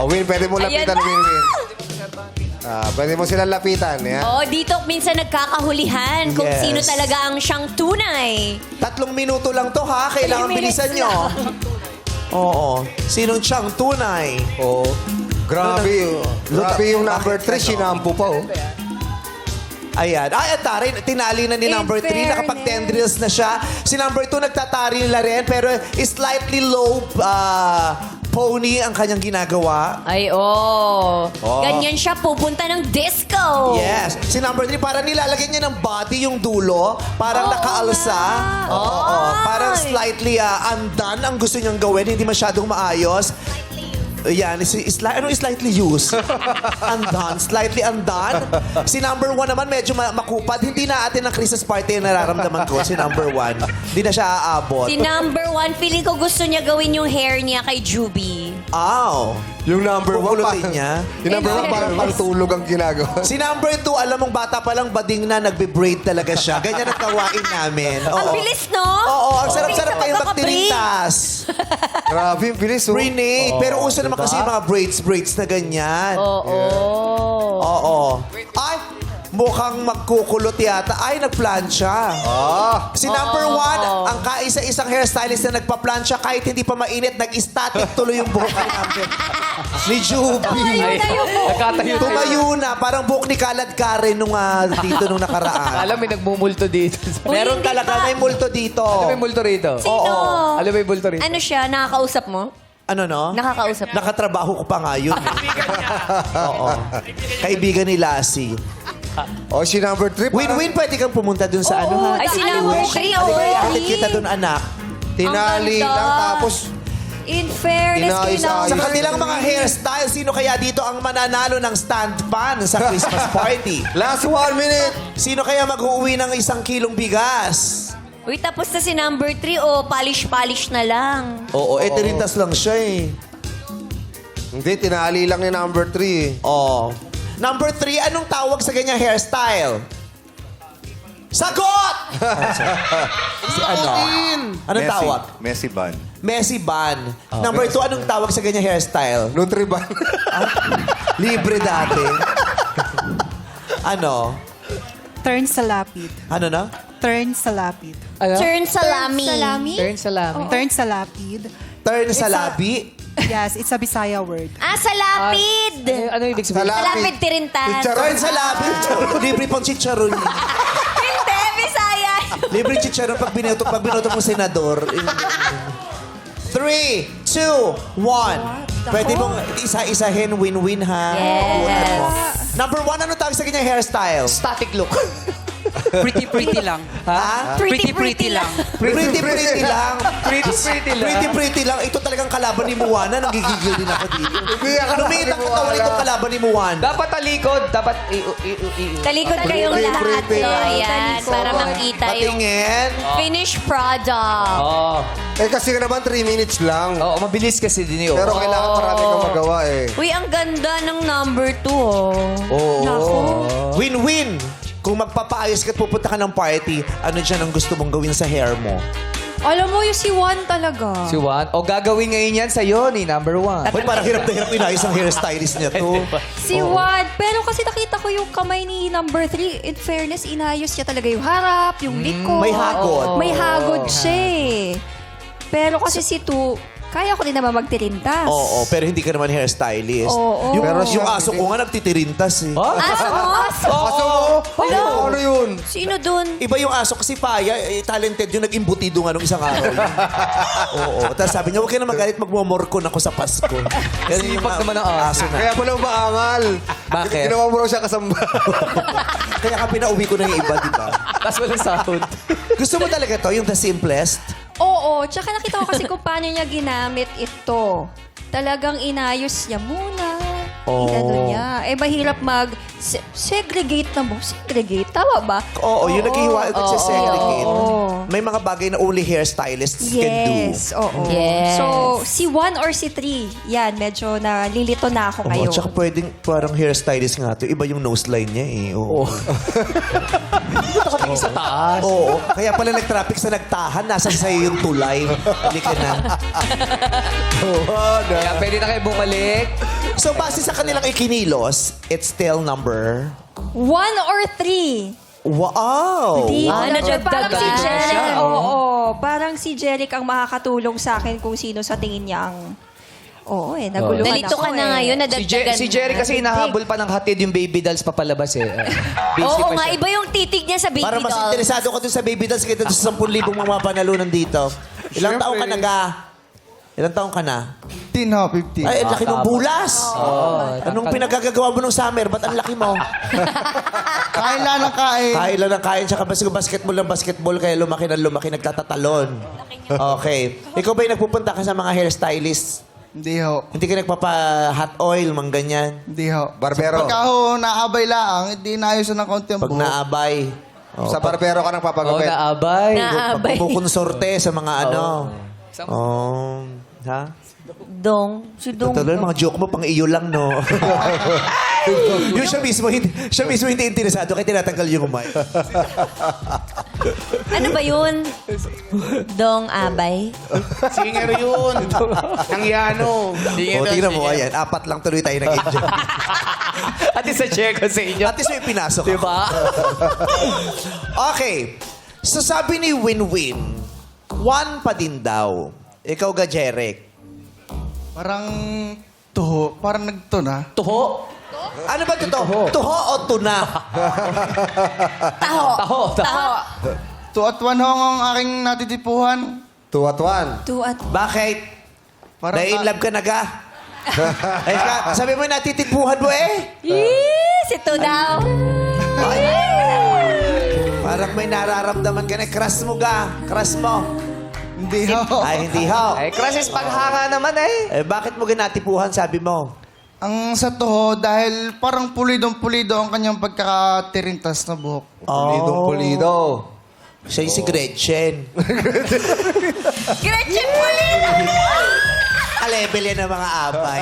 Oh, Win, pwede mo Ayan lapitan, na! Win. Pwede mo silang lapitan. Yan. Oh, dito minsan nagkakahulihan kung Yes. sino talaga ang siyang tunay. 3 minuto lang to ha. Kailangan 3 minutes bilisan nyo. Oo. Sinong siyang tunay? Oh. Grabe. Grabe yung number 3, sinampo pa, oh. Ayan. Ay, at tarin, tinali na ni In number 3. Nakapag 10 drills na siya. Si number 2 nagtatari nila rin, pero slightly low pony ang kanyang ginagawa. Ay, ganyan siya pupunta ng disco. Yes. Si number 3, parang nilalagyan niya ng body yung dulo. Parang Oo nakaalsa. nga. Oo. Ay. Parang slightly undone ang gusto niyang gawin. Hindi masyadong maayos. Yan. Anong slightly used? Undone. Slightly undone. Si number 1 naman medyo makupad. Hindi na atin ang Christmas party yung nararamdaman ko. Si number 1. Hindi na siya aabot. Si number 1, feeling ko gusto niya gawin yung hair niya kay Juby. Ow. Yung number 1, Pupulutin niya. Yung number 1, parang pantulog ang ginagawa. Si number 2, alam mong bata pa lang bading na, nagbe-braid talaga siya. Ganyan ang kawain namin. Ang Oo. bilis, no? Oo, ang Ang sarap-sarap bilis kayo na magkaka-braid. magtirintas. Grabe, yung bilis, oh. Renee, pero uso naman diba? kasi yung mga braids na ganyan. Oo. Oo. Ay, mukhang magkukulot yata. Ay, nagplansya. Si number 1, ang kaisa-isang hairstylist na nagpa-plansya kahit hindi pa mainit, nag-static tuloy yung buhok ni number. Ni Juby. Nagkatayo. Tumayo na, parang buhok ni Kalad Karen nung dito nung nakaraan. Alam, may nagmumulto dito. Meron hindi talaga, pa. may multo dito. Alam, may multo rito. Sino? Alam, may multo rito. Ano siya? Nakakausap mo? Ano no? Nakakausap mo? Nakatrabaho ko pa nga yun. Oo. Kaibigan ni Lassie. Oh, si number 3, Win-win, pwede kang pumunta dun sa ano ha? Ay, si number 3, Halika, ihatid kita dun, anak. tinali Ang ganda. lang, tapos In fairness, Inayos-ayos. Sa kailangan. kanilang mga hairstyle, sino kaya dito ang mananalo ng stand pan sa Christmas party? last 1 minute. Sino kaya mag-uwi ng 1 kilong bigas? Uy, tapos na si number 3, polish-polish na lang. Oo, tirintas lang siya eh. Hindi, tinali lang ni number 3. Oo. Number 3, anong tawag sa ganyang hairstyle? Sagot! Si ano? Anong tawag? Messy bun. Messy bun. Number 2, anong tawag sa ganyang hairstyle? Nutriban. Libre dati. Ano? Turn sa lapid. Ano na? Turn sa lapid. Ano? Turn salami. Turn salami. Turn sa lapid. Turn sa It's a- labi? Yes, it's a Bisaya word. Ah, sa lapid! Ano ibig sabihin? Sa Sa lapid tirintas. Turn sa labi. Libre pang chicharon. Hindi, Bisaya. Libre chicharon pag binoto mo senador. 3, 2, 1. Pwede mong isa-isahin, win-win ha. Yes. Number 1, ano tawag sa ganyang hairstyle? Static look. Pretty lang. Ha? Pretty lang. Pretty lang. Pretty lang. Ito talagang kalaban ni Moana. Nanggigigil din ako dito. Hindi, ang kalaban Lumit ang ni katawan Moana. itong kalaban ni Moana. Dapat talikod. Dapat Talikod kayong lahat. pretty So, lang. ayan, para makita yung Patingin. finished product. Oo. Eh, kasi naman 3 minutes lang. Oo, mabilis kasi din yun. Pero kailangan marami kang magawa eh. Uy, ang ganda ng number 2, Oo. Win-win. Kung magpapaayos ka at pupunta ka ng party, ano dyan ang gusto mong gawin sa hair mo? Alam mo, yung si Juan talaga. Si Juan. O gagawin ngayon yan sa'yo ni number 1. Hoy, parang hirap na hirap inayos ang hairstylist niya to. Si Juan. Pero kasi nakita ko yung kamay ni number 3. In fairness, inayos niya talaga yung harap, yung likod. May hagod. May hagod siya eh. Pero kasi si 2, kaya ko din naman magtirintas. Oo, pero hindi ka naman hairstylist. Oo. Yung, Pero yung siya, aso ko nga nagtitirintas eh. Aso mo? Aso mo? Ano yun? Sino dun? Iba yung aso kasi Paya, talented yung nag-imbutido nga nung isang araw. Oo. Tapos sabi niya, huwag ka na magalit, magmumorkon ako sa Pasko. Yan yung Sipag naman ang aso. na. Kaya pala maangal. Bakit? Ginawa mo raw siya kasamba. Kaya ka pinauwi ko na yung iba, di ba? Tapos walang sahod. Gusto mo talaga to, yung the simplest? Oo. Tsaka nakita ko kasi kung paano niya ginamit ito. Talagang inayos niya muna. Oo. Inano niya. Eh, mahirap segregate na mo. Segregate, tama ba? Oo, yung nagsisegregate. Oo. May mga bagay na only hairstylists can do. Yes, oo. Yes. So, si 1 or si 3, yan, medyo nalilito na ako Oo, ngayon. tsaka pwedeng parang hairstylist nga to. Iba yung nose line niya eh. Oo. Sa taas. Oo. Kaya pala nag-traffic sa nagtahan, nasa sa'yo yung tulay. Hindi ka na. Kaya pwede na kayo bumalik. So, base sa kanilang ikinilos, it's still number... 1 or 3. Wow! Di, nadagdagan parang si Jeric, siya. oo, parang si Jeric ang makakatulong sa akin kung sino sa tingin niya ang... Oo naguluhan Nalito ako ka na ngayon, nadagdagan Si Jerry kasi hinahabol pa ng hatid yung baby dolls papalabas eh. Busy Oo pa nga, siya. iba yung titig niya sa baby Para mas dolls. interesado ka dun sa baby dolls kaysa dun sa 10,000 mga panalunan dito. Ilang taong ka na ga? Ilang taong ka na? 15 ho, 15. Ay, ang laki mong bulas. Anong pinagagagawa mo nung summer? Ba't ang laki mo? Kain lang ng kain. Kain lang ng kain, tsaka basketball ng basketball, kaya lumaki ng lumaki, nagtatatalon. Okay. Ikaw ba yung nagpupunta ka sa mga hairstylists? Hindi ho. Hindi ka nagpapa-hot oil, mang ganyan? Hindi ho. Barbero. Pagka ho, naabay lang, hindi naayos ng konti ang Pag buhok. naabay. Sa barbero ka nang Oo, papagupit. naabay. Naabay. Pagkukonsorte sa mga ano. Oh. Ha? Dong. Si Dong. Totoo, mga joke mo, pang iyo lang, no? yung siya mismo hindi interesado, kaya tinatanggal yung umay. Ano ba yun? Dong Abay. Singer yun. Nangyano. O, tingnan mo, ayan, 4 lang tuloy tayo nag-enjoy. At isa check ko sa inyo. At least may pinasok ako. Diba? Okay. So sabi ni Win-Win, 1 pa din daw. Ikaw ga, Jeric. Parang tuho. Parang nagtuna. Tuho. Ano ba ito? Tuho o tuna? Taho. Taho. Taho. 2 at 1 ho ang aking natitipuhan. 2 at 1. 2 at... Bakit? Parang Dahil in love ka na ga? Ay, sabi mo natitipuhan mo eh. Si To daw. Parang may nararamdaman ka na. Crush mo ga. Crush mo. Hindi ho. Ay, hindi ho. Ay, crushes paghanga naman eh. Eh, bakit mo ginatipuhan, sabi mo? Ang sa tuho, dahil parang pulidong-pulido ang kanyang pagkakatirintas na buhok. Pulidong pulido. Siya yung si Gretchen. Gretchen Pulido! Ka-level yan ng mga abay.